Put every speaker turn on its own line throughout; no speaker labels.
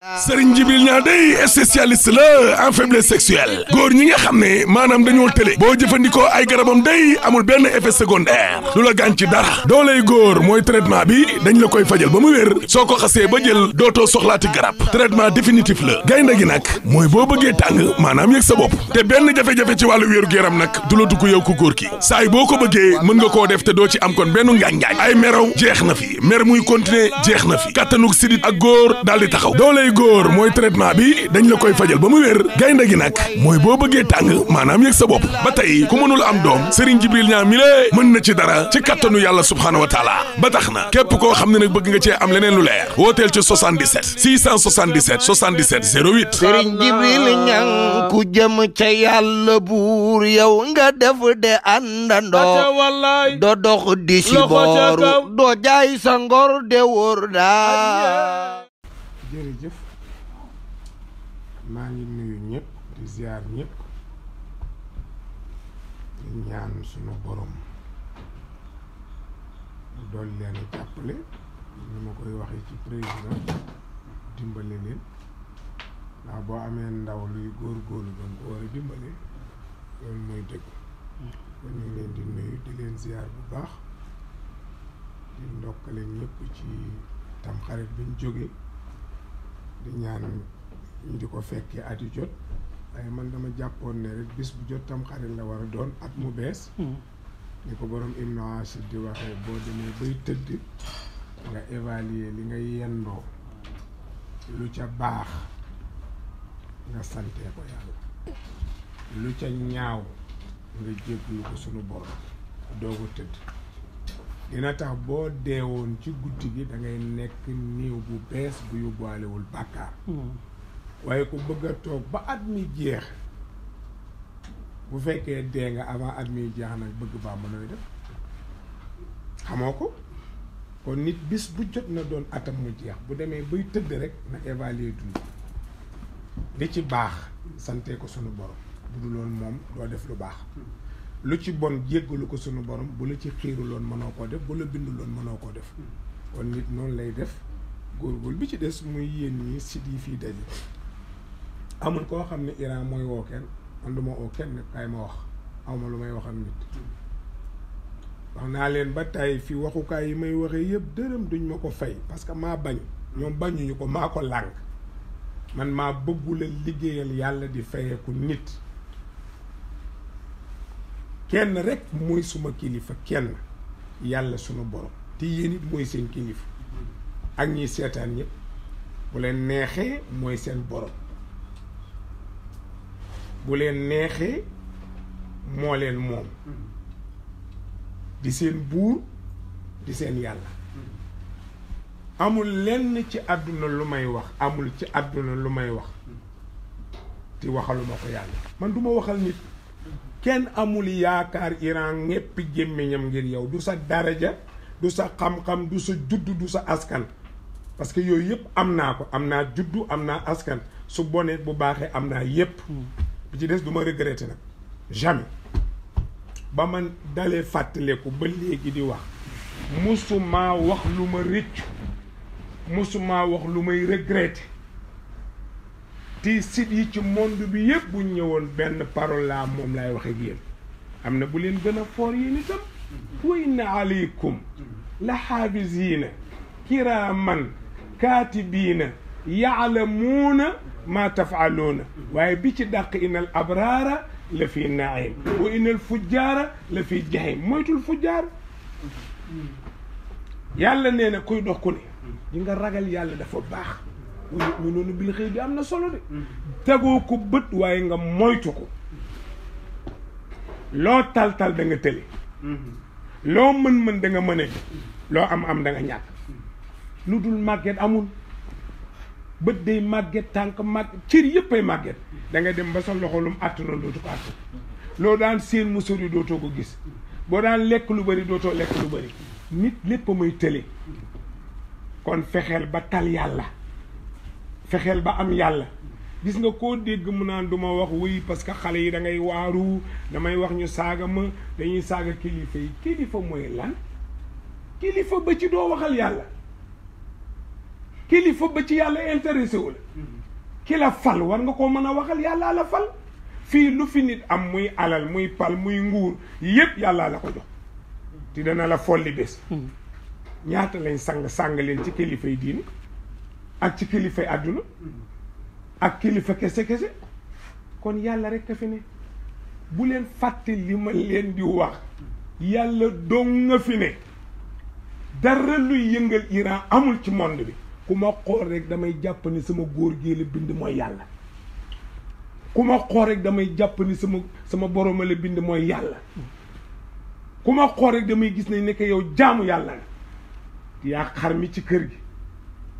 Serigne Djibril Niang day spécialiste la en faiblesse sexuelle góor ñi nga xam ne maanaam dañoo tële boo jëfandikoo ay garabam day amul benn effet secondaire du la gaañ ci dara dooley góor mooy traitement bi dañ la koy fajal ba mu wér soo ko xasee ba jël dootoo soxlaati garab traitement définitif la gaynde gi nag mooy boo bëggee tàng maanaam yëg sa bopp te benn jafe-jafe ci wàllu wéeru yaram nag du la dugg yow ku góor ki saay boo ko bëggee mën nga koo def te doo ci am kon benn ngaañ-ngaañ ay meraw jeex na fi mer muy continuer jeex na fi kattanug sidit ak góor daal di taxaw dooley góor mooy traitement bi dañ la koy fajal ba mu wér gaynde gi nag mooy boo bëggee tàng maanaam yëg sa bopp ba tey ku mënul am doom Serigne Djibril Niang mi lée mën na ci dara ci kattanu yàlla subhaanahu wa taala ba tax na képp koo xam ne nag bëgg nga cee am leneen lu leer wooteel ci 77 677 77 08
Serigne Djibril Niang ku jëm ca yàlla buur yow nga def de àndandoo doo dox di si booru doo jaay sa ngor de wóor daa
jërëjëf maa ngi nuyu ñëpp di ziar ñëpp di ñaan sunu borom mu dool leen a jàppale ni ma koy waxee ci président dimbale leen ndax boo amee ndaw luy góorgóorlu doon ko war a dimbale loolu mooy dëgg kon ñu ngi leen di nuyu di leen ziar bu baax di ndokkale ñëpp ci tamxarit bi ñu jógee di ñaan ñu di ko fekkee at yu jot waaye man dama jàppoon ne rek bis bu jot tam xarit la war a doon at mu bees ni ko borom Ibnu Ashir di waxee boo demee bay tëdd nga évaluer li nga yendoo lu ca baax nga santee ko yàlla lu ca ñaaw nga jéglu ko sunu borom doogu tëdd dina tax boo deewoon ci guddi gi da ngay nekk niiw bu bees bu yóbbaalewul bàkkaar waaye ku bëgg a toog ba at mi jeex bu fekkee dee nga avant at mi jeex nag bëgg baa mënoy def xamoo ko kon nit bis bu jot na doon atam mu jeex bu demee bay tëdd rek na évaluer dund li ci baax sante ko sunu borom bu dul loon moom doo def lu baax lu ci bon jéggalu ko sunu borom bu la ci xiiruloon mënoo koo def bu la binduloon mënoo koo def kon nit noonu lay def góorgóorlu bi ci des muy yéen ñi sit yi fii daje amul koo xam ne Iran mooy woo kenn man du ma woo kenn kaay ma wax awma lu may wax ak nit wax naa leen ba tey fi waxukaay yi may waxee yëpp dërëm duñ ma ko fay parce que maa bañ ñoom bañuñu ko maa ko lànk man maa bëggula liggéeyal yàlla di fayeeku nit kenn rek mooy suma kilifa kenn yàlla sunu borom te yéen it mooy seen kilifa ak ñiy seetaan ñëpp bu leen neexee mooy seen borom bu leen neexee moo leen moom di seen buur di seen yàlla amul lenn ci àdduna lu may wax amul ci àdduna lu may wax te waxaluma ko yàlla man du ma waxal nit kenn amul yaakaar Iran ñépp gémmiñam ngir yow du sa daraja du sa xam-xam du sa juddu du sa askan parce que yooyu yëpp am naa ko am naa juddu am naa askan su bonee bu baaxee am naa yëpp bi ci des du ma regretter nag jamais ba man dalee fàttaleku ba léegi di wax musumaa wax lu ma rëccu musumaa wax lu may regretter te sit yi ci monde bi yëpp bu ñëwoon benn parole laa moom laay wax ak yéen am na bu leen gën a foor yéen itam wa inna aleykum la xaafisiina kiraaman kaatibiina yaalamuuna maa tafaaluuna waaye bi ci dàq inal abraara la fi naim wa inal fujjaara la fi jahim moytul fujjaar yàlla nee na kuy dox ku ne yi nga ragal yàlla dafa baax mu noonu bil xëy bi am na solo de tegoo ko bët waaye nga moytu ko loo tal-tal da nga tële loo mën-mën da nga mën loo am da nga ñàkk lu dul màgget amul bët day màgget tànk màgget cër yëpp ay màgget da nga dem ba sa loxo lum àttuna dootu ko àtt loo daan seen mu sori dootoo ko gis boo daan lekk lu bari dootoo lekk lu bari nit lépp muy tële kon fexeel ba tal yàlla fexeel ba am yàlla gis nga koo dégg mu naan du ma wax wuy parce que xale yi da ngay waaru damay wax ñu saaga ma dañuy saaga kilifa yi kilifa mooy lan kilifa ba ci doo waxal yàlla kilifa ba ci yàlla intéressé wu la ki la fal war nga koo mën a waxal yàllaa la fal fii lu fi nit am muy alal muy pal muy nguur yépp yàllaa la ko jox te dana la folli bés ñaata lañ sang leen ci kilifay diini ak ci kilifay àdduna ak kilifa kese kon yàlla rek a fi ne bu leen fàtte li ma leen di wax yàlla dong nga fi ne dara luy yëngal Iran amul ci monde bi ku ma xool rek damay jàpp ni sama góor gi la bind mooy yàlla ku ma xool rek damay jàpp ni sama borom la bind mooy yàlla ku ma xool rek damay gis ne nekk yow jaamu yàlla nga yaa xar mi ci kër gi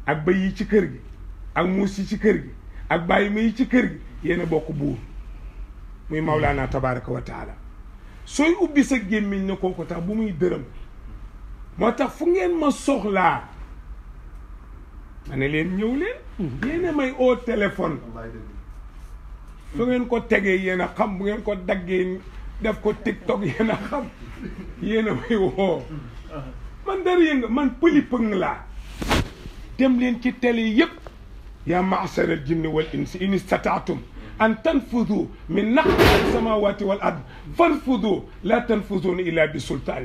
ak bëy yi ci kër gi ak muus yi ci kër gi ak bàyyi ma yi ci kër gi yéen a bokk buur muy Mawlaana tabaraka wa taala sooy ubbi sa gémmiñ ne ko tax bu muy dërëm moo tax fu ngeen ma soxlaa ma ne leen ñëw leen yéen a may au téléphone fu ngeen ko tegee yéen a xam bu ngeen ko daggee def ko TikTok yéen a xam yéen a may woo man dara yënga man pëli pëng laa dem leen ci télé yëpp yaa ma'shara al-jinni wal insi in istata'tum an tanfudu min naqti samawati wal ard fanfudu la tanfuduna illa bi sultaan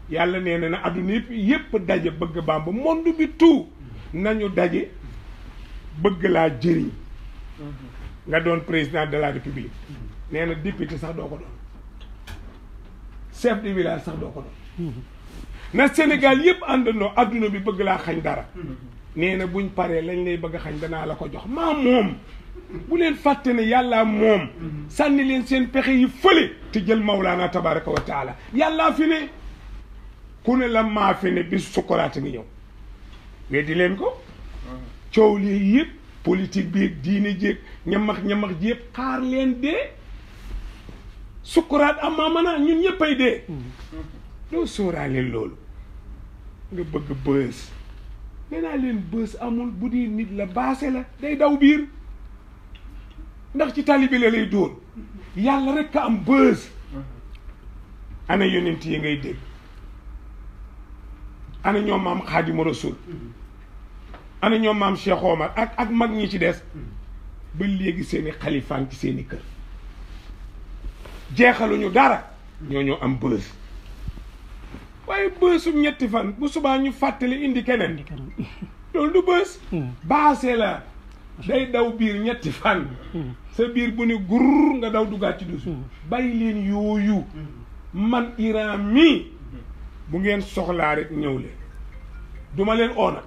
yàlla nee na adduna yëpp daje bëgg Bamba monde bi tout nañu daje bëgg laa jëriñ nga doon président de la république nee na député sax doo ko doon chef de village sax doo ko doon na Sénégal yëpp àndandoo adduna bi bëgg laa xañ dara nee na buñ paree lañ lay bëgg a xañ danaa la ko jox maa moom bu leen fàtte ne yàllaa moom sànni leen seen pexe yi fële te jël Mawlaana tabaraka wa taala yàllaa fi ne ku ne la maa fi ne bis sukkuraat ngi ñëw mais di leen ko coow lii yëpp politique bi diine jéeg ñamax ji yëpp xaar leen dee sukkuraat am maa mën a ñun ñëppay dee doo sóoraale loolu nga bëgg bës nee naa leen bës amul bu di nit la baase la day daw biir ndax ci tali bi la lay dóor yàlla rek a am bës ana yonent yi ngay dégg ana ñoom maam Xaadimu Rasuul ana ñoom maam Cheikh Omar ak mag ñi ci des ba léegi seeni xalifaan ci seeni kër jeexaluñu dara ñoo am bës waaye bësum ñetti fan bu subaa ñu fàttali indi keneen loolu du bës baase la day daw biir ñetti fan sa biir bu ne gurr nga daw duggaat ci dus bàyyi leen yooyu man Iran mii bu ngeen soxlaa rek ñëw leen duma leen oona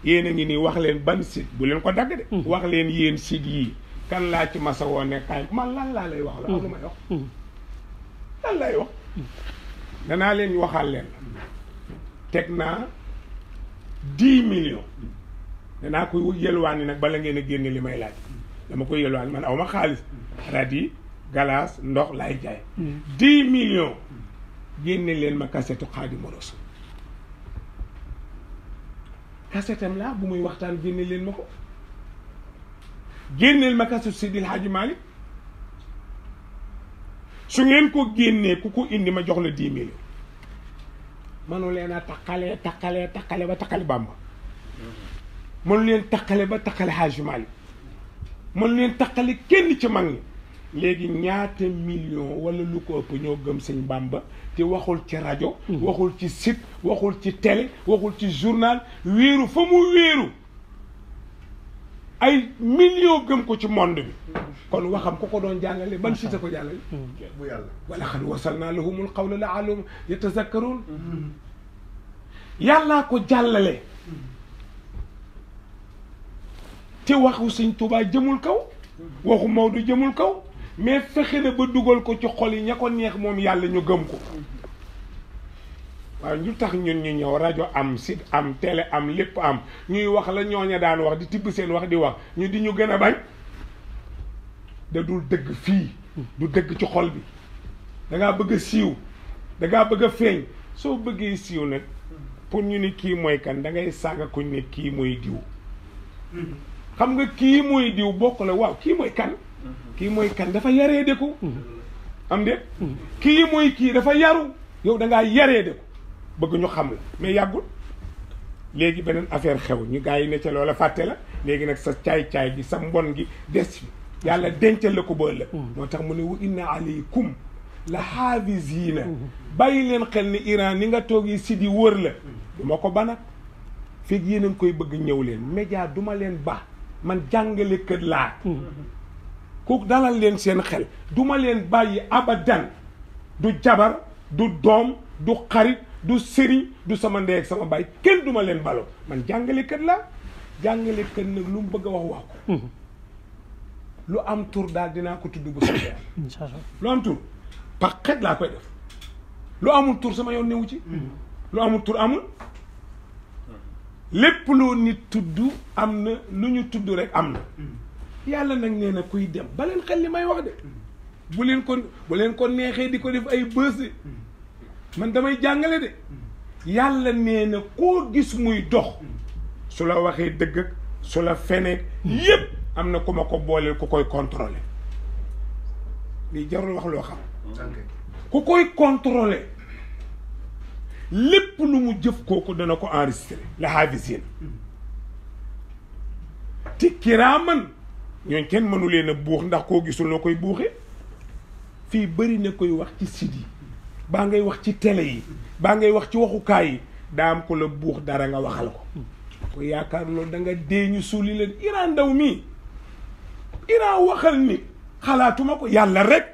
yéen a ngi nii wax leen ban site bu leen ko dagg de wax leen yéen site yii kan laa ci masa woo ne kaay man lan laa lay wax la am lu may wax lan lay wax danaa leen waxal leen teg naa 10 millions danaa ko yelwaani nag bala ngeen a génne li may laaj dama koy yelwaani man aw ma xaalis radi galaas ndox laay jaay 10 millions génne leen ma kasetu Xaadimu Rasuul kasetam laa bu muy waxtaan génne leen ma ko génneel ma kasetu Seydil Hadji Malick su ngeen ko génnee ku ko indi ma jox la 10 millions manu leen a takkale ba takkale Bamba manu leen takkale ba takkale Hadji Malick manu leen takkale kenn ci mag ñi léegi ñaata million wala lu ko ëpp ñoo gëm sëñ Bamba te waxul ci rajo waxul ci site waxul ci télé waxul ci journal wéeru fa mu wéeru ay millions gëm ko ci monde bi kon waxam ku ko doon jàllale ban site ko jàllale
bu yàlla
wala xad wasalna lahumul qawla la'allahum yatazakkarun yàllaa ko jàllale te waxu sëñ Tuubaa jëmul kaw waxu Maodo jëmul kaw mais fexe na ba dugal ko ci xol yi ña ko neex moom yàlla ñu gëm ko waaw ñu tax ñun ñu ñëw rajo am site am télé am lépp am ñuy wax la ñooña daan wax di tibb seen wax di wax ñu di ñu gën a bañ da dul dëgg fii du dëgg ci xol bi dangaa bëgg a siiw dangaa bëgg a feeñ soo bëggee siiw nag pour ñu ni kii mooy kan da ngay saaga kuñ ne kii mooy diw xam nga kii mooy diw bokk la waaw kii mooy kan kii mooy kan dafa yaree de ko am de kii mooy kii dafa yaru yow dangaa yaree de ko bëgg ñu xam la mais yàggul léegi beneen affaire xew ñu gars yi ne ca loola fàtte la léegi nag sa caay-caay gi sa mbon gi des fi yàlla dencal la ko ba ëllëg moo tax mu ne wa inna aleykum la haafisiina bàyyi leen xel ni Iran ni nga toog yi si di wër la du ma ko banat fekk yéen a ngi koy bëgg ñëw leen média du ma leen ba man jàngale kër laa ku dalal leen seen xel du ma leen bàyyi abadan du jabar du doom du xarit du sëriñ du sama ndey ak sama baay kenn du ma leen balo man jàngale kër laa jàngale kër nag lu mu bëgg a wax ko lu am tur daal dinaa ko tudd bu soobee lu am tur par xet laa koy def lu amul tur sama yoon newu ci lu amul tur amul lépp loo nit tudd am na lu ñu tudd rek am na yàlla nag nee na kuy dem ba leen xel li may wax de bu leen ko neexee di ko def ay bës de man damay jàngale de yàlla nee na koo gis muy dox su la waxee dëgg ak su la fenee yépp am na ku ma ko booleel ku koy contrôler lii jarul wax loo xam ku koy contrôler lépp lu mu jëf kooku dana ko enregistré la haafisiin te kiraaman ñooñ kenn mënu leen a buux ndax koo gisul noo koy buuxee fii bëri na koy wax ci site yi baa ngay wax ci télé yi baa ngay wax ci waxukaay yi daa am ko la buux dara nga waxal ko yaakaar loolu da nga dee ñu suuli leen Iran ndaw mii Iran waxal ni xalaatuma ko yàlla rek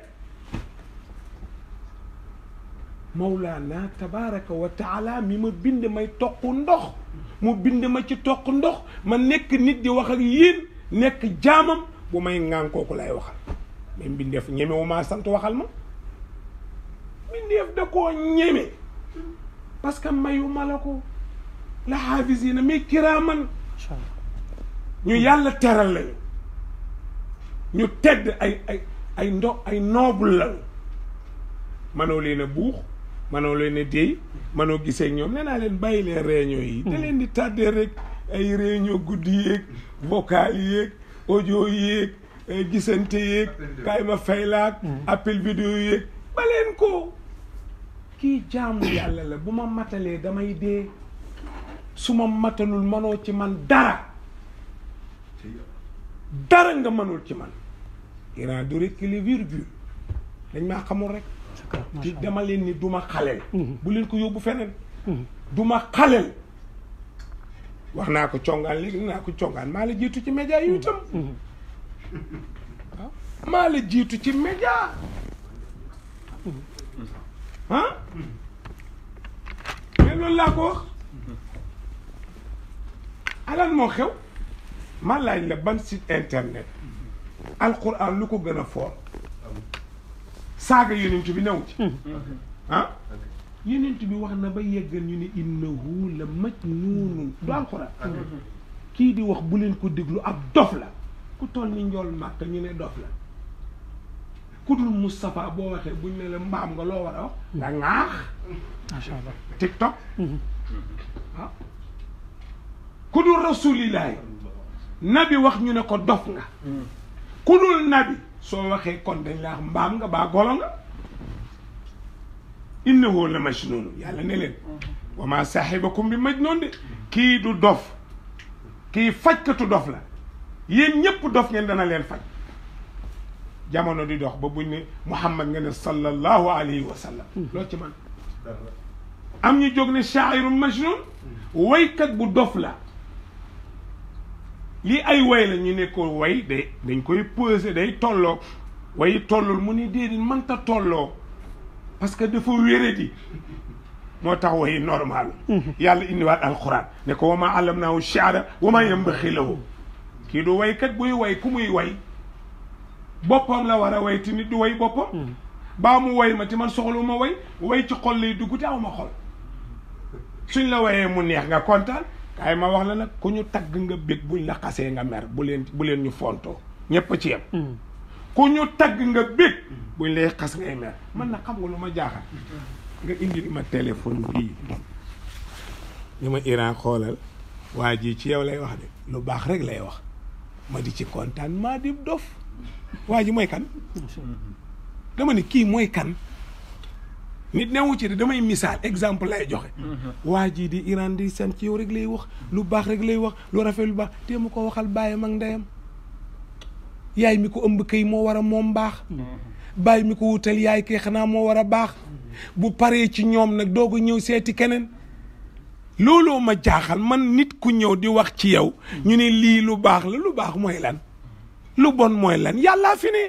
Mawlaana tabaraka wa taala mi ma bind may toq ndox mu bind ma ci toq ndox ma nekk nit di wax ak yéen nekk jaamam bu may ŋaan kooku lay waxal mais mbindeef ñemewu maa sant waxal ma mbindeef da koo ñeme parce que mayu ma la ko la haafisiina mais kiraaman ñu yàlla teral lañu ñu tedd ay noble lañu manoo leen a buux manoo leen a déy manoo gisee ñoom nee naa leen bàyyi leen réunion yi da leen di tàddee rek ay réunion guddi yéeg vocal yéeg audio yéeg gisante yéeg kaay ma faylaak appel vidéo yéeg ba leen ko kii jaamu yàlla la bu ma matalee damay dee su ma matalul manoo ci man dara nga mënul ci man Iran du rek les virgule dañ maa xamul rek ci dama leen ni duma xaleel bu leen ko yóbbu feneen duma xaleel wax naa ko congaan léegi naa ko congaan maa la jiitu ci média yu itam maa la jiitu ci média mais loolu laa ko wax alan moo xew ma laaj la ban site internet alquran lu ko gën a foor saaga yonent bi new ci yonent bi wax na ba yeggal ñu ne innahu la majnuunun du alquran kii di wax bu leen ko déglu ab dof la ku toll ni njool màkk ñu ne dof la ku dul Moustapha boo waxee buñ ne la mbaam nga loo war a wax nga ŋaax macha allah TikTok ku dul rasulillahi nabi wax ñu ne ko dof nga ku dul nabi soo waxee kon dañ la wax mbaam nga baa golo nga innahu la majnun yàlla ne leen wa ma saahibakum bi majnun de kii du dof kii fajkatu dof la yéen ñëpp dof ngeen dana leen faj jamono di dox ba buñ ne Muhammad nga ne sallallahu alayhi wa sallam loo ci man am ñu jóg ne shaa'irun majnun waykat bu dof la lii ay way la ñu ne ko way day dañ koy peser day tolloo way tollul mu ne déedéet mënta tolloo parce que dafa wéradi moo tax way normal yàlla indiwaat alquran ne ko wa ma allamnaahu shi'ra wa ma yanbaghi lahu kii du waykat buy way ku muy way boppam la war a way te nit du way boppam baa mu way ma te man soxlu ma way ci xol lay dugg te aw ma xol suñ la wayee mu neex nga kontaan kaay ma wax la nag ku ñu tagg nga bég buñ la xasee nga mer bu leen ñu fontoo ñépp ci yem ku ñu tagg nga bég buñ lay xas ngay mer man nag xam nga lu ma jaaxal nga indi ma téléphone bii ñu ma Iran xoolal waa ji ci yow lay wax de lu baax rek lay wax ma di ci kontaan maa di dof waa ji mooy kan dama ne kii mooy kan nit newu ci de damay misaal exemple lay joxe waa jii di Iran di seen ci yow rek lay wax lu baax rek lay wax lu rafet lu baax te mu ko waxal bàyyam ak ndeyam yaay mi ko ëmb kay moo war a moom baax bàyyi mi ko wutal yaay kay xanaa moo war a baax bu paree ci ñoom nag doog a ñëw seeti keneen looloo ma jaaxal man nit ku ñëw di wax ci yow ñu ne lii lu baax la lu baax mooy lan lu bon mooy lan yàllaa fi ne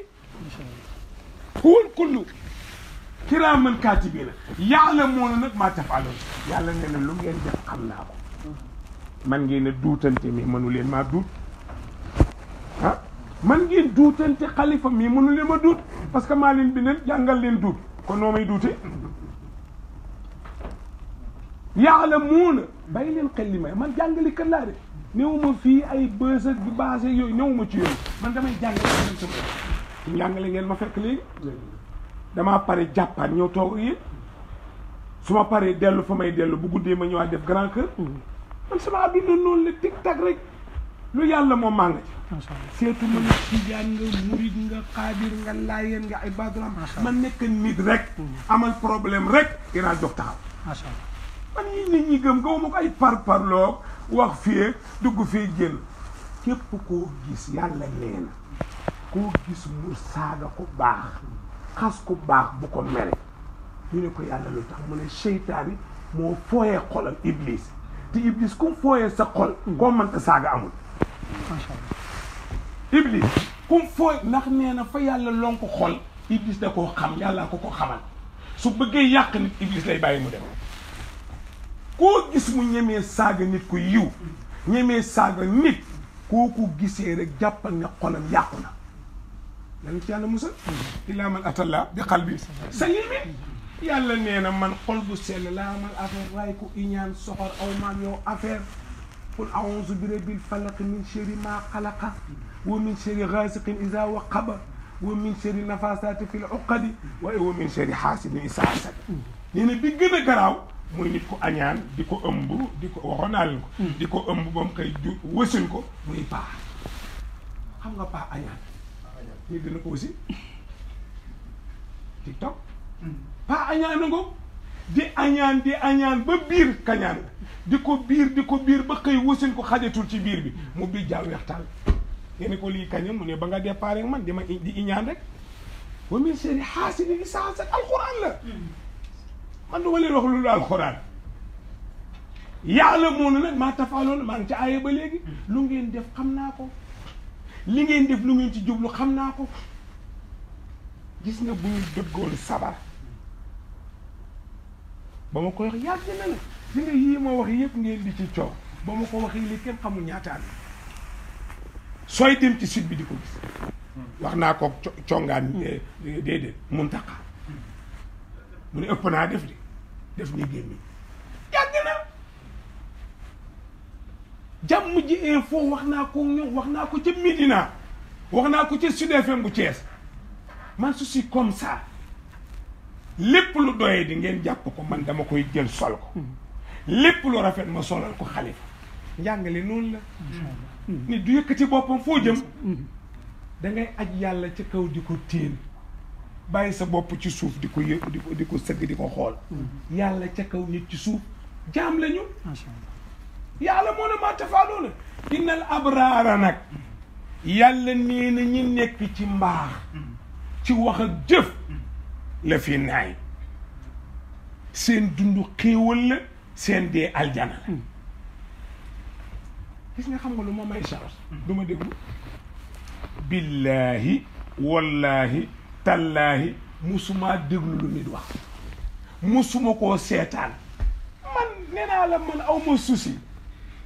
huwal kullu kiraaman kaatibiina ya'lamuuna nag maa taf'aluun yàlla nee na lu ngeen def xam naa ko man ngeen a duutante mi mënu leen maa duut ah man ngeen duutante xalifa mi mënu leen ma duut parce que maa leen bindal jàngal leen duut kon noo may duute ya'lamuuna bàyyi leen xel li may man jàngali kat laa de newuma fii ay bës ak base yooyu newuma ci yooyu man damay jàngale leen sama ci njàngale ngeen ma fekk léegi damaa pare jàppaat ñëw toog ak yéen su ma paree dellu fa may dellu bu guddee ma ñëwaat def grand cœur man sama adduna noonu la tic tac rek lu yàlla moom maa nga ci seetu ma ne tijaan nga murid nga xaadir nga laayeen nga ay badram man nekk nit rek amal problème rek dinaa jox taxaw man yi nit ñi gëm gawuma ko ay parparloo wax fii dugg fii génn képp koo gis yàlla nee na koo gis mu saaga ku baax xas ku baax bu ko mere ñu ne ko yàlla lu tax mu ne seytaane moo fooyee xolam iblis te iblis ku fooyee sa xol koo mënta saaga amul iblis ku fooy ndax nee na fa yàlla lonk xol iblis da koo xam yàlla ko xamal su bëggee yàq nit iblis lay bàyyi mu dem koo gis mu ñemee saaga nit ku yiw ñemee saaga nit kooku gisee rek jàppal ne xolam yàqu na lan ci yàlla musal illaa man atalla bi qalbi salimin yàlla nee na man xol bu sell laa amal affaire waaye ku iñaan soxor aw maam yow affaire qul a'uuzu bi rabbil falaq min sharri maa xalaqa wa min sharri gaasiqin izaa waqaba wa min sharri nafaasaati fil uqadi wa min sharri haasidin izaa hasad nee na bi gën a garaaw mooy nit ko añaan di ko ëmb di ko waxoon naa leen ko di ko ëmb ba mu koy wësin ko muy paa xam nga paa añaan nit dina ko aussi TikTok paa añaan na ngo di añaan ba biir kañaan di ko biir ba xëy wësin ko xajatul ci biir bi mu biir jaaw weextaal ngeen ko lii kañam mu ne ba nga départ man di iñaan rek wa min sharri haasidin izaa hasad alxuraan la man du ma leen wax lu dul alxuraan ya'lamuuna nag maa taf'aluun maa ngi ci aaya ba léegi lu ngeen def xam naa ko li ngeen def lu ngeen ci jublu xam naa ko gis nga bu ñu dëggoon sabar ba ma koy wax yàgg na la li nga yii ma wax yëpp ngeen di ci coow ba ma ko waxee li kenn xamul ñaataan sooy dem ci site bi di ko gis wax naa ko congaan déedéet Muntaqa mu ne ëpp naa def ni génn yàgg na jàmm ji info wax naa ko ñoom wax naa ko ca Médina wax naa ko ca Sud FM bu Thiès man su suis comme ça lépp lu doyee di ngeen jàpp ko man dama koy jël sol ko lépp lu rafet ma solal ko xalifa njàngale noonu la nit du yëkkati boppam foo jëm da ngay aj yàlla ca kaw di ko téen bàyyi sa bopp ci suuf di ko di ko sëgg di ko xool yàlla ca kaw nit ci suuf jaam lañu yàlla moo ne maa tafaaluuna innal abraara nag yàlla nee na ñi nekk ci mbaax ci wax ak jëf la fi naay seen dund xéewal la seen dee aljana la gis nga xam nga lu ma may charge du ma déglu billaahi wallaahi tallaahi musuma déglu lu nit wax musuma koo seetaan man nee naa la man aw ma souci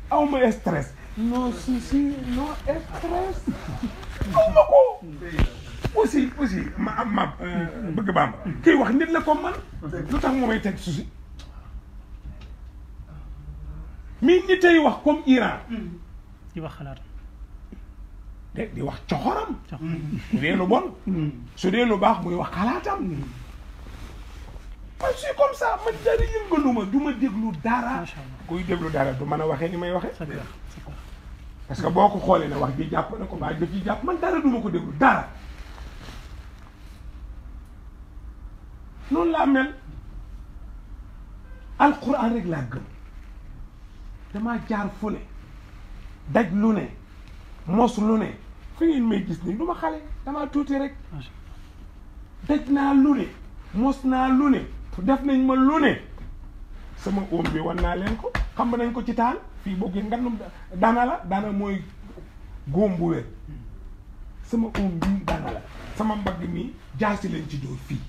aw ma stress non souci non stress aw ma ko aussi ma bëgg Bamba kii wax nit la comme man lu tax moo may teg souci mi ñi tey wax comme Iran
di wax xalaatam
di wax coxoram su dee lu bon su dee lu baax muy wax xalaatam man suis comme ça man dara yëngaluma du ma déglu dara kuy déglu dara du mën a waxee ni may waxee parce que boo ko xoolee ne wax ji jàpp na ko baa def ji jàpp man dara du ma ko déglu dara noonu laa mel alquran rek laa gëm damaa jaar fu ne daj lu ne mos lu ne fi ngeen may gis nii du ma xale damaa tuuti rek daj naa lu ne mos naa lu ne def nañ ma lu ne sama oom bi wan naa leen ko xam nañ ko ci taal fii boo gis ngannum daana la daana mooy góom bu wér sama oom bi daana la sama mbagg mi jaasi leen ci dóor fii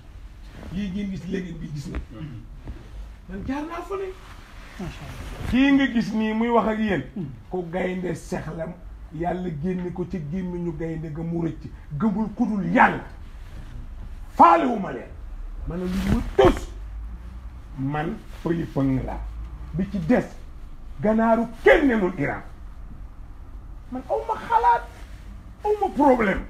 yii ngeen gis léegi bi gis na man jaar naa fu ne kii nga gis nii muy wax ak yéen ku gaynde sex la yàlla génne ko ci gémmiñu gaynde ga mu rëcc gëmul kudul yàlla faalewuma leen man a lu ma tus man pëli pëng la bi ci des ganaaru kenn nenul Iran man aw ma xalaat aw ma problème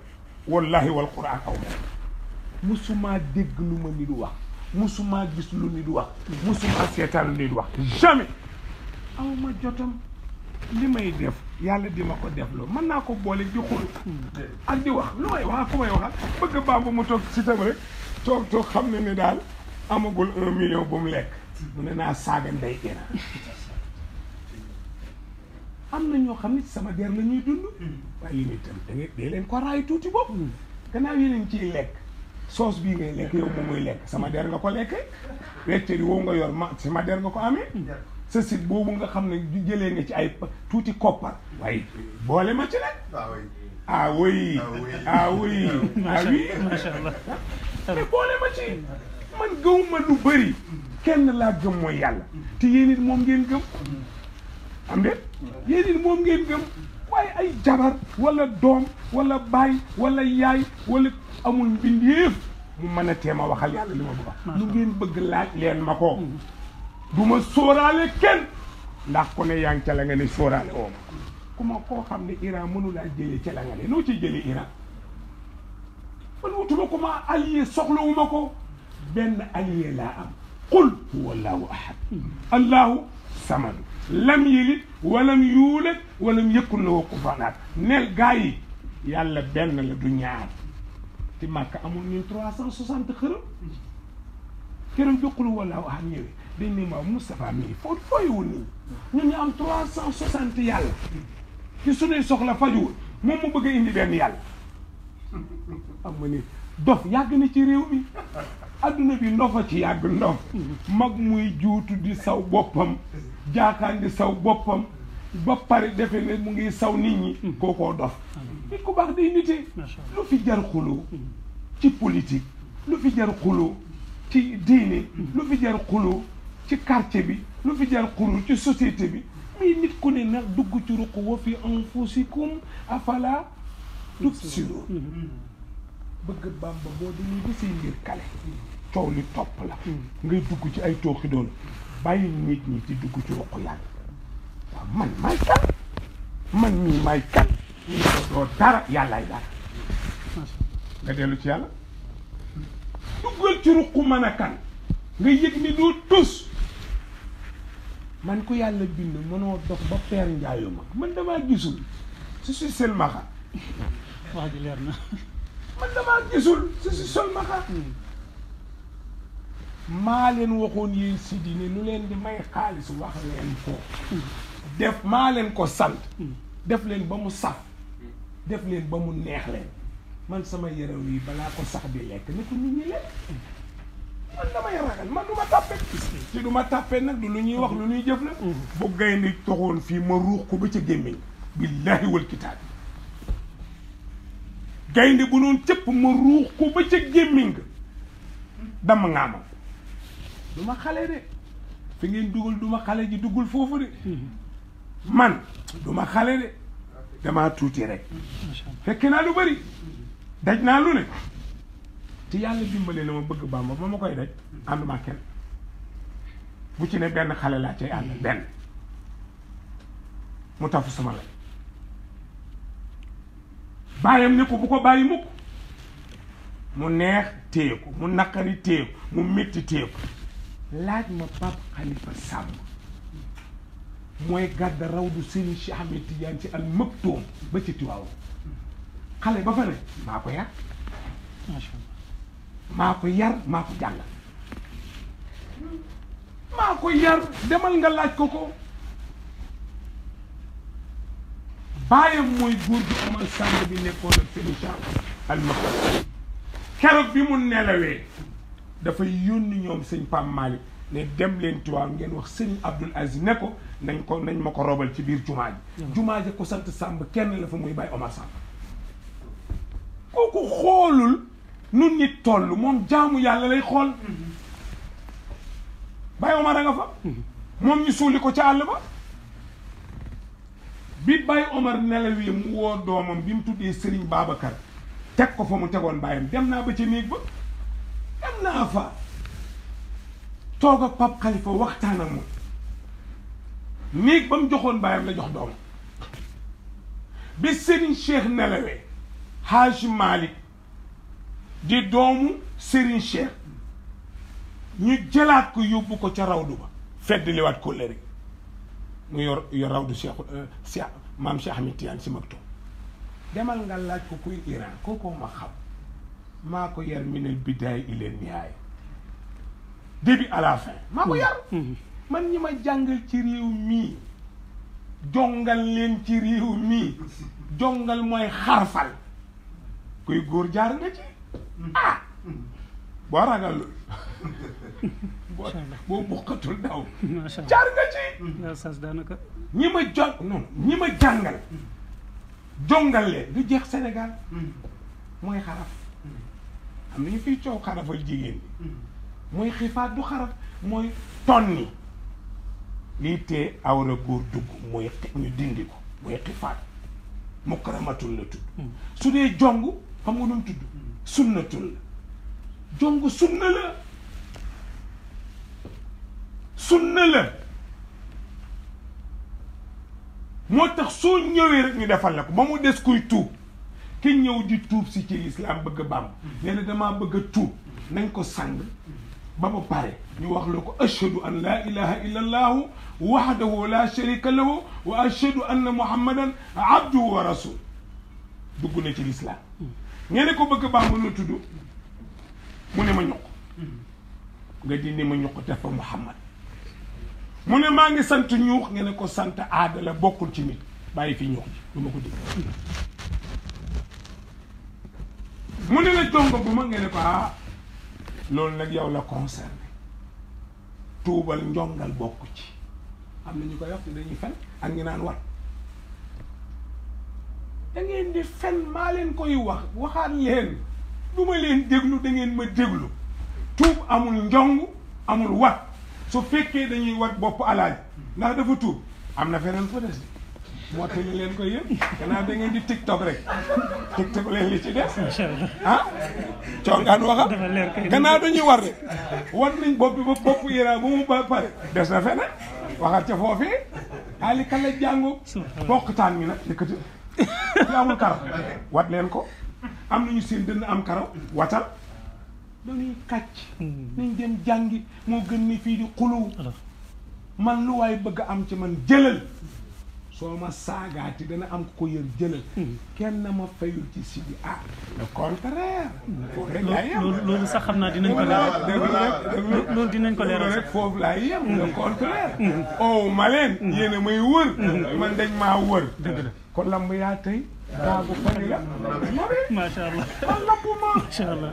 wallahi wal quran aw ma musuma dégg lu ma nit wax musuma gis lu nit wax musuma seetaan lu nit wax jamais aw ma jotam li may def yàlla di ma ko def loo mën naa ko boole di xul ak di wax lu may wax ku may waxal bëgg Bamba mu toog si tam rek toog xam ne ne daal amagul 1 million bu mu lekk mu ne naa saaga ndey Iran am na ñoo xam ne sama der la ñuy dund waaye yéen itam da ngay dee leen ko raay tuuti bopp gannaaw yéen ciy lekk soos bii ngay lekk yow moom muy lekk sama der nga ko lekkee wecceri woowu nga yor ma sama der nga ko amee sa sit boobu nga xam ne jëlee nga ci ay tuuti koppar waaye boole ma ci nag ah oui ah oui ah oui
macha allah
mais boole ma ci man gëwuma lu bëri kenn laa gëm mooy yàlla te yéen it moom ngeen gëm am de yéen it moom ngeen gëm waaye ay jabar wala doom wala baay wala yaay wala amul mbindeef mu mën a teema waxal yàlla li ma bëgg wax lu ngeen bëgg laaj leen ma ko du ma sóoraale kenn ndax ku ne yaa ngi ca la nga ne sóoraale ooma ku ma koo xam ne Iran mënulaa jëlee ca la nga ne noo ciy jëlee Iran man wutuma ko ma allié soxlawuma ko benn allié laa am qul huwa allahu ahad allahu samadu lam yilid walam yuulad walam yakun lahu kufuwan ahad nel gaa yi yàlla benn la du ñaar ci Màkka amul ñun 360 xërëm këram jokkul wallahu ahad ñëwee dañ ne ma Moustapha mii fooyuwul nii ñun ñu am 360 yàlla ci sunuy soxla fajuwul moom mu bëgg a indi benn yàlla am ma ni dof yàgg na ci réew mi adduna bi ndofa ci yàgg ndof mag muy juutu di saw boppam jaakaan di saw boppam ba pare defe ne mu ngi saw nit ñi kookoo dof nit ku baax day nitee lu fi jar xuloo ci politique lu fi jar xuloo ci diine lu fi jar xuloo ci quartier bi lu fi jar xuloo ci société bi mais nit ku ne nag dugg ci ruq wa fi anfusikum afala tubsiruun bëgg Bàmba boo demee ba say mbir kale coow li topp la ngay dugg ci ay tooxi doon bàyyi nit ñi ci dugg ci ruq yàlla waaw man maay kan man mii maay kan ñu ko doo dara yàllaay dara nga dellu ci yàlla duggal ci ruq mën a kan nga yëg ni doo tus man ko yàlla bind mënoo dox ba peer njaayu ma man damaa gisul si si selmaxa
wax ji leer na
man damaa gisul si si selmaxa maa leen waxoon yéen si di ne nu leen di may xaalis wax leen ko def maa leen ko sant def leen ba mu saf def leen ba mu neex leen man sama yaram yi balaa ko sax di lekk ni ko nit ñi lekk man damay ragal man du ma tàppe te du ma tàppe nag du lu ñuy wax lu ñuy jëf la bu gaynde toxoon fii ma ruux ko ba ca gémmiñ billaahi wal kitaab gaynde bu noonu cëpp ma ruux ko ba ca gémmiñ nga dama ngaamam du ma xale de fi ngeen dugal du ma xale ji duggul foofu de man du ma xale de damaa tuuti rek fekk naa lu bari daj naa lu ne te yàlla dimbale na ma bëgg Bàmba ba ma koy daj ànduma kenn bu ci ne benn xale laa cay ànd benn mu tafu sama lay bàyyam ne ko bu ko bàyyi mukk mu neex téye ko mu naqari téye ko mu métti téye ko laaj ma Pape Khalifa Samb mooy gàdda rawdu Serigne Cheikh Ahmed Tidiane ci al Maktoum ba ci Tiwaawan xale ba fa ne maa ko yar maa ko yar maa ko jàngal
maa ko yar demal nga laaj ko baayam mooy góor gi Omar Samb bi nekkoon ak Serigne Cheikh Al Maktoum keroog bi mu nelawee dafay yónni ñoom sëñ Pam Malick ne dem leen Tiwaawan ngeen wax Serigne Abdoul Aziz ne ko nañ ma ko robal ci biir jumaa ji ko sant Samb kenn la fa muy Baye Omar Samb kooku xoolul nun nit toll moom jaamu yàlla lay xool Baye Omar a nga fa moom ñu suuli ko ca àll ba bi Baye Omar nelawee mu woo doomam bi mu tuddee Serigne Babacar teg ko fa mu tegoon baayam dem naa ba ci néeg ba dem naa fa toog ak Pape Khalifa waxtaan ak moom néeg ba mu joxoon baayam la jox doomam bi Serigne Cheikh nelawee Haji Malick di doomu Serigne Cheikh ñu jëlaat ko yóbbu ko ca rawdu ba fedd liwaat ko léegi mu yor rawdu Cheikh maam Cheikh Ahmed Tidiane Sy Maktoum demal nga laaj ko kuy Iran kookoo ma xam maa ko yar minal bidaaya ila nihaaya début à la fin maa ko yar man ñi ma jàngal ci réew mii jongal leen ci réew mii jongal mooy xarfal kuy góor jaar nga ci boo ragalul boo bokkatul daw jaar nga ci
daanaka
ñi ma jàngal jongal leen du jeex Sénégal mooy xaraf am nañu fiy coow xarafal jigéen bi mooy xiifaat du xaraf mooy tonni lii tee awra góor dugg mooy ñu dindi ko mooy xiifaat mukaramatul la tudd su dee jong xam nga nu mu tudd sunnatul la jong sunna la moo tax soo ñëwee rek ñu defal la ko ba mu des kuy tuub ki ñëw di tuub si ci lislaam bëgg bam nee na damaa bëgg a tuub nañ ko sang ba mu pare ñu wax la ko ashhadu an laa ilaha illa allahu wahdahu la sharika lahu wa ashhadu anna muhammadan abduhu wa rasul dugg na ci lislaam ngeen ko bëgg bam mu tudd mu ne ma ñuq nga dindi ma ñuq def fa muhammad mu ne maa ngi sant ñuux ngeen ne ko sant aada la bokkul ci nit bàyyi fi ñuux ji du ma ko dégg mu ne la jongo bu ma ngeen ne ko loolu nag yow la concerné tuubal njongal bokk ci am na ñu koy wax dañuy fen ak ñu naan wat da ngeen di fen maa leen koy waxaat leen du ma leen déglu da ngeen ma déglu tuub amul njong amul wat su fekkee dañuy wat bopp alaaj ndax dafa tuub am na feneen fa des moo tax ñu leen koy yëpp gannaaw da ngeen di tiktok rek tiktok leen li ci des congaan waxa gannaaw dañuy war rek wat nañ bopp bi ba bopp Iran bu mu ba pare des na feneen waxaat ca foofee ali kala jàngo bokkataan mi nag yëkkati fi amul karaw wat leen ko am nañu seen dënn am karaw watal dañuy kàcc nañ dem jàngi moo gën ni fii di xuluw man lu waay bëgg am ci man jëlal soo ma saagaati dana am ko yër jëlal kenn ma fayul ci si bi le contraire foofu rek laay yem
loolu sax xam naa dinañ ko leeral loolu dinañ ko leeral
rek foofu laay yem le contraire ma leen yéen a may wër man dañ maa wër dëgg la kon lamb yaa tey daagu fani la
macha allah macha allah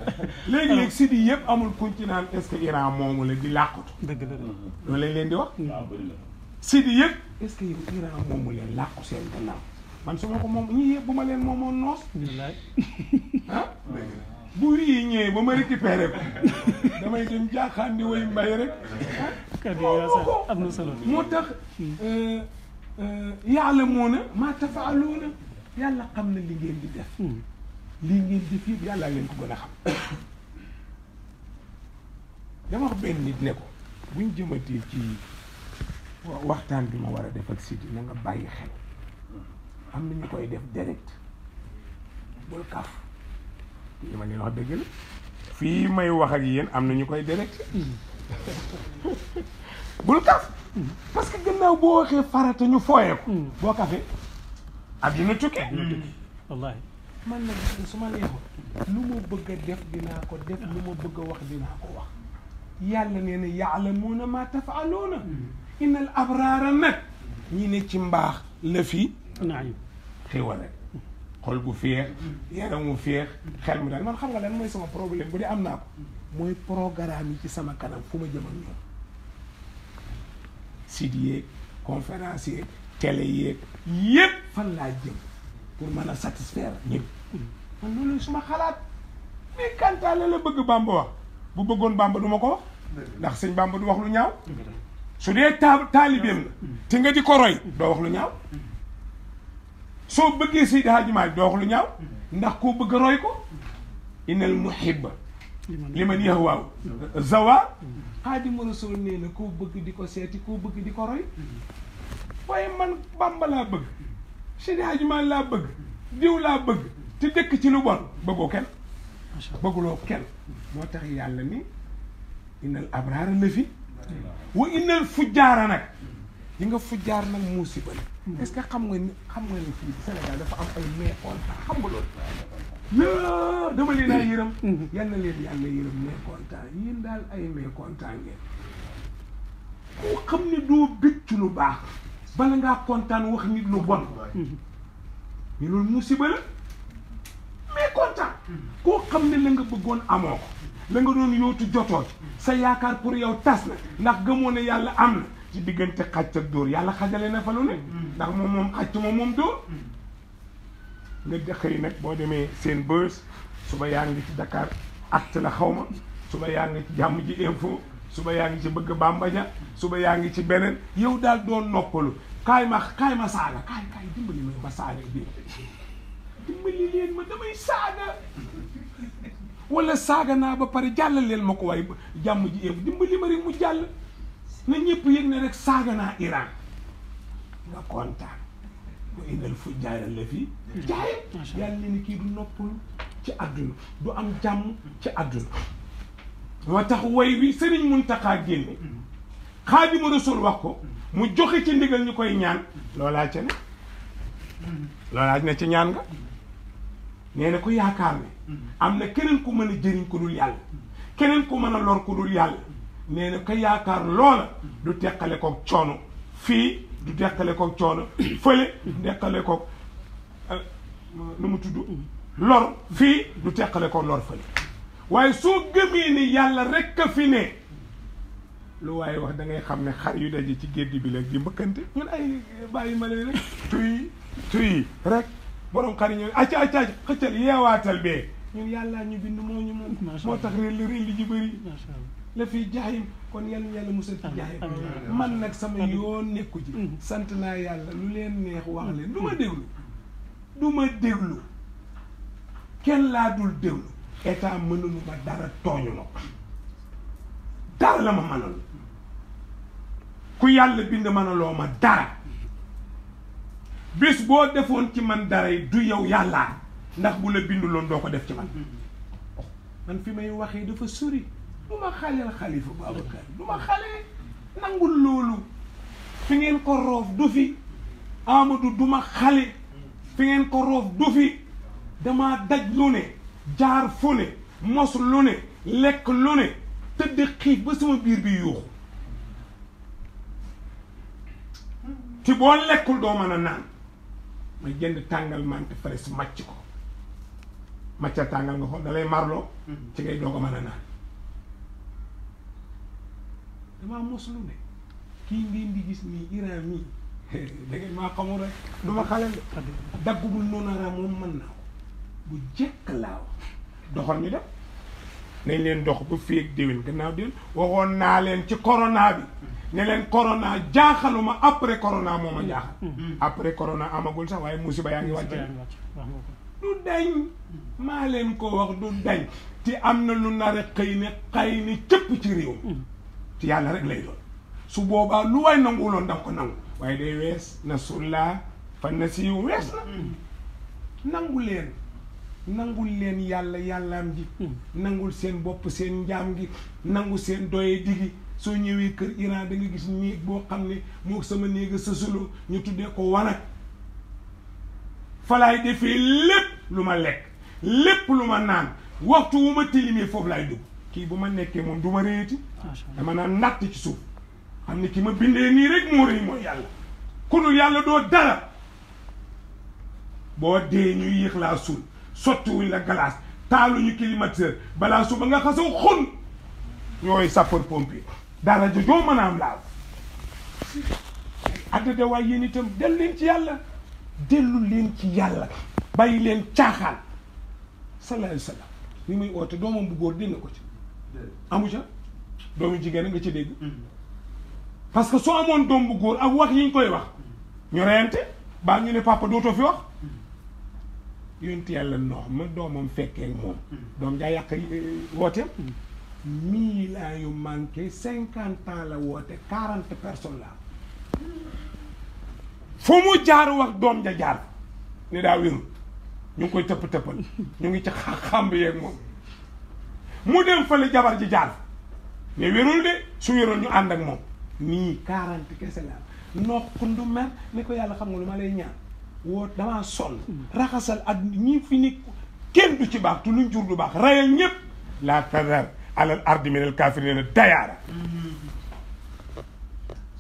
léegi-léegi si di yëpp amul kuñ ci naan est-ce que Iran moomu la di làqutu
dëgg la
loolu lañ leen di wax si di yëpp est-ce que yow Iran moomu leen làqu seen gannaaw man su ma ko moom ñi yëpp bu ma leen moomoon noos bu yi ñëwee ba ma récupéré ko damay dem jaaxaan di way mbay rek
am na solo
moo tax yàlla moo na maa tafaaluuna yàlla xam na li ngeen di def lii ngeen def yëpp yàlla leen ko gën a xam dama wax benn nit ne ko buñ jëmatee ci waxtaan bi ma war a def ak Sidi na nga bàyyi xel am na ñu koy def direct bul kaf li ma leen wax dëgg la fii may wax ak yéen am na ñu koy direct bul kaf parce que gannaaw boo waxee farata ñu fooyee ko boo kafee adduna tukki
wallaahi
man nag su ma neexoon lu ma bëgg a def dinaa ko def lu ma bëgg a wax dinaa ko wax
yàlla nee na yaalamuuna ma tafaaluuna innal abraara nag ñi ne ci mbaax la fi xéwal rek xol bu féex yaram mu féex xel mu daal man xam nga lan mooy sama problème bu dee am naa ko mooy programme yi ci sama kanam fu ma jëm ak ñoom site yeeg conférence yeeg télé yeeg yépp fan laa jëm pour mën a satisfaire ñëpp man loolu suma xalaat mais kantaale la bëgg Bamba wax bu bëggoon Bamba du ma ko wax ndax sëñ Bamba du wax lu ñaaw su dee taalibeem la te nga di ko roy doo wax lu ñaaw soo bëggee Seydi Hadji Malick doo wax lu ñaaw ndax koo bëgg roy ko innal muhibba liman yahwaaw zawa Xaadimu Rasuul nee na koo bëgg di ko seeti koo bëgg di ko roy waaye man Bamba laa bëgg Seydi Hadji Malick laa bëgg diw laa bëgg te dëkk ci lu bon bëggoo kenn bëgguloo kenn moo tax yàlla ni innal abraara la fi wa innal fujjaara nag yi nga fujjaar nag musiba la est-ce que xam nga ni fii Sénégal dafa am ay mécontents xam nga loolu dama leen a yërëm yal na leen yàlla yërëm mécontents yéen daal ay mécontents ngeen koo xam ne doo bëgg ci lu baax bala ngaa kontaan wax nit lu bon mais loolu musiba la mécontent koo xam ne la nga bëggoon amoo ko la nga doon yóotu jotoo ci sa yaakaar pour yow tas na ndax gëmoo ne yàlla am na ci diggante xàcc ak dóor yàlla xajale na fa lu ne ndax moom xàcc moom dóor nga xëy nag boo demee seen bës suba yaa ngi ci Dakar Acte la xaw ma suba yaa ngi ci Jàmm Ji Info suba yaa ngi ci Bëgg Bamba Ja suba yaa ngi ci beneen yow daal doon noppalu kaay ma saaga kaay dimbali ma saaga bi dimbali leen ma damay saaga wala saaga naa ba pare jàllaleel ma ko waaye Jàmm Ji Info dimbali ma rek mu jàll na ñëpp yëg ne rek saaga naa Iran nga kontaan mu indal fu jaayal la fii jaay yàlla ni kii du noppalu ci àdduna du am jàmm ci àdduna moo tax way bi Sëriñ Muntaxa génne Xaadimu Rasuul wax ko mu joxe ci ndigal ñu koy ñaan loolaa ca ne loolaa ne ci ñaan nga nee na ku yaakaar ne am na keneen ku mën a jëriñ ko dul yàlla keneen ku mën a lor ko dul yàlla nee na ko yaakaar loola du teqale koog coono fii du teqale koog coono fële du teqale koog nu mu tudd lor fii du teqale koog lor fële waaye soo gëmee ni yàlla rek a fi ne lu waaye wax da ngay xam ne xar yu daje ci gédd bi la di mbëkkante ñun ay bàyyi ma leen rek tuy rek borom xar yi ñëw acca xëccal yeewaatal bee ñun yàllaa ñu bind moo ñu moom moo tax réel ji bëri la fi jaayim kon yàlla musal ci jaayim man nag sama yoon nekku ci sant naa yàlla lu leen neex wax leen du ma déglu kenn laa dul déglu état mënulu ma dara tooñu ma dara la ma mënal ku yàlla bind mënaloo ma dara bis boo defoon ci man dara yi du yow yàllaa ndax bu la binduloon doo ko def ci man fi may waxee dafa sori du ma xaleel Xalifa Babacar du ma xale nangul loolu fi ngeen ko roof du fi Amadou du ma xale fi ngeen ko roof du fi dama daj lu ne jaar fu ne mos lu ne lekk lu ne tëdd xiif ba sama biir bi yuuxu ci boo lekkul doo mën a naan ma jënd tàngal mante frais màcc ko macca tàngal nga xool da lay marloo ci ngay doo ko mën a naan damaa mos lu ne kii ngeen di gis nii Iran mii da ngeen maa xamul rek du ma xale daggubul noonara moom mën naa ko bu jekk laaw doxal ñu def nañ leen dox ba fii ak déwén gannaaw déwén waxoon naa leen ci corona bi ne leen corona jaaxaluma après corona moo ma jaaxal après corona amagul sax waaye musiba yaa ngi wàcce du dañ maa leen ko wax du dañ te am na lu nar a xëy ne cëpp ci réew mi te yàlla rek lay doon su boobaa lu waay nanguwuloon danga ko nangu waaye day wees na sullaa fan na siiw wees na nangul leen yàllaam ji nangul seen bopp seen njaam gi nangu seen doye digi soo ñëwee kër Iran da nga gis néeg boo xam ne moo sama néeg a sësuloo ñu tuddee ko wanag falaay defee lépp lu ma lekk lépp lu ma naan waxtu wu ma tilimee foofu laay dugg kii bu ma nekkee moom du ma réeti dama naan natt ci suuf xam ne ki ma bindee nii rek moo rëy mooy yàlla ku dul yàlla doo dara boo dee ñu yéex laa suul sottiwuñ la glace taaluñu climatiseur balaa suba nga xasaw xun ñooy sapeur pompier dara jo joo mën a am laaw addada waay yéen itam dellu leen ci yàlla dellu leen ci yàlla bàyyi leen caaxaan sallallahu alayhi wa sallam li muy oote doomam bu góor dégg nga ko ci amu ca doomu jigéen nga ci dégg parce que soo amoon doom bu góor ak wax yi ñu koy wax ñu reyante baa ñu ne papa dootoo fi wax yonent yàlla noox ma doomam fekkee moom doom jaa yàq wooteem 1000 ans yu manqué 50 ans la woote 40 personnes la fu mu jaar wax doom ja jaar ne daa wérul ñu ngi koy tëpp-tëppal ñu ngi ci xamb yeeg moom mu dem fële jabar ji jaar ne wérul de su wéroon ñu ànd ak moom nii 40 kese la noox kundu mer ne ko yàlla xam nga lu ma lay ñaan woo damaa sonn raxasal ak ñi fi ni kenn du ci baax tu luñ jur du baax rayal ñëpp laa tadar alal ardi minal kaafiriina dayaara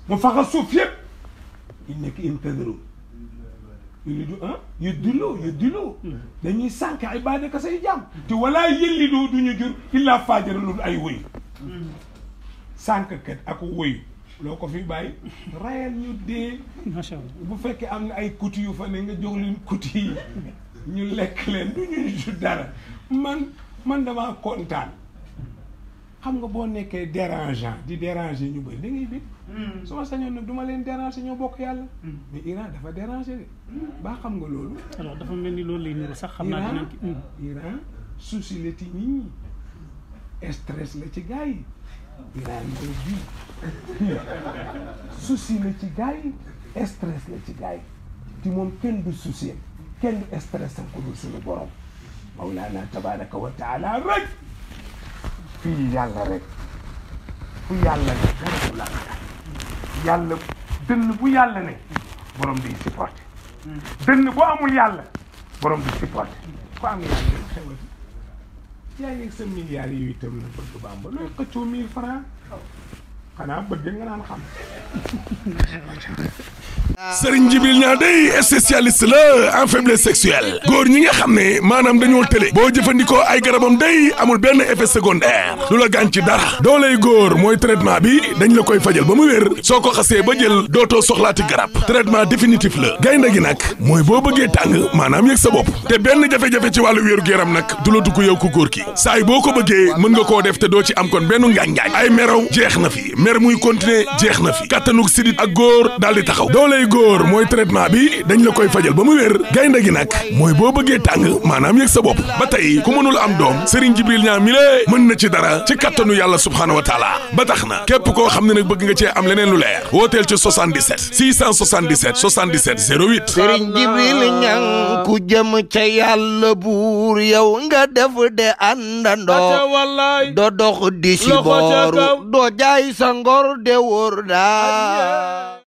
mu faxal suuf yëpp il nekk intadru yu diloo dañuy sànk ay baadeka say jaam te walaa yëllidoo du ñu jur illaa faajara lu ay wëyu sànk kat ak wëyu loo ko fi bàyyi rayal ñu dee
macha allah
bu fekkee am na ay kuti yu fa ne nga jox leen kuti yi ñu lekk leen du ñu ju dara man damaa kontaan xam nga boo nekkee dérangeant di déranger ñu bëri da ngay bég su ma sañoon nag du ma leen déranger ñoo bokk yàlla mais Iran dafa déranger de baa xam nga loolu
alors dafa mel ni loolu lay niru sax xam naa dinañ
Iran souci la ci nit ñi stress la ci gars yi Iran mooy bii souci la ci gars yi stress la ci gars yi te moom kenn du souci kenn du stress am ko dul suñu borom Mawlana tabaraka wa taala rek fii yàlla rek fu yàlla ne dara du la yàlla dënn bu yàlla ne borom di supporté dënn bu amul yàlla borom di supporté ku am yàlla xewati yaa ngi sa milliards yi itam la bëgg Bamba looy xëccoo 1000 francs xanaa bëgg nga naan xam
Serigne Djibril Niang day spécialiste la en faiblesse sexuelle góor ñi nga xam ne maanaam dañoo tële boo jëfandikoo ay garabam day amul benn effet secondaire du la gaañ ci dara dooley góor mooy traitement bi dañ la koy fajal ba mu wér soo ko xasee ba jël dootoo soxlaati garab traitement définitif la gaynde gi nag mooy boo bëggee tàng maanaam yëg sa bopp te benn jafe-jafe ci wàllu wéeru yaram nag du la dugg yow ku góor ki saay boo ko bëggee mën nga koo def te doo ci am kon benn ngaañ-ngaañ ay meraw jeex na fi mer muy continuer jeex na fi kattanug sidit ak góor daal di taxaw dooley góor mooy traitement bi dañ la koy fajal ba mu wér gaynde gi nag mooy boo bëggee tàng maanaam yëg sa bopp ba tey ku mënul am doom Serigne Djibril Niang mi lée mën na ci dara ci kattanu yàlla subhaanahu wa taala ba tax na képp koo xam ne nag bëgg nga cee am leneen lu leer wooteel ci 77 677 77 08
Serigne Djibril Niang ku jëm ca yàlla buur yow nga def de àndandoo doo dox di si booru doo jaay sa ngor de wóor daa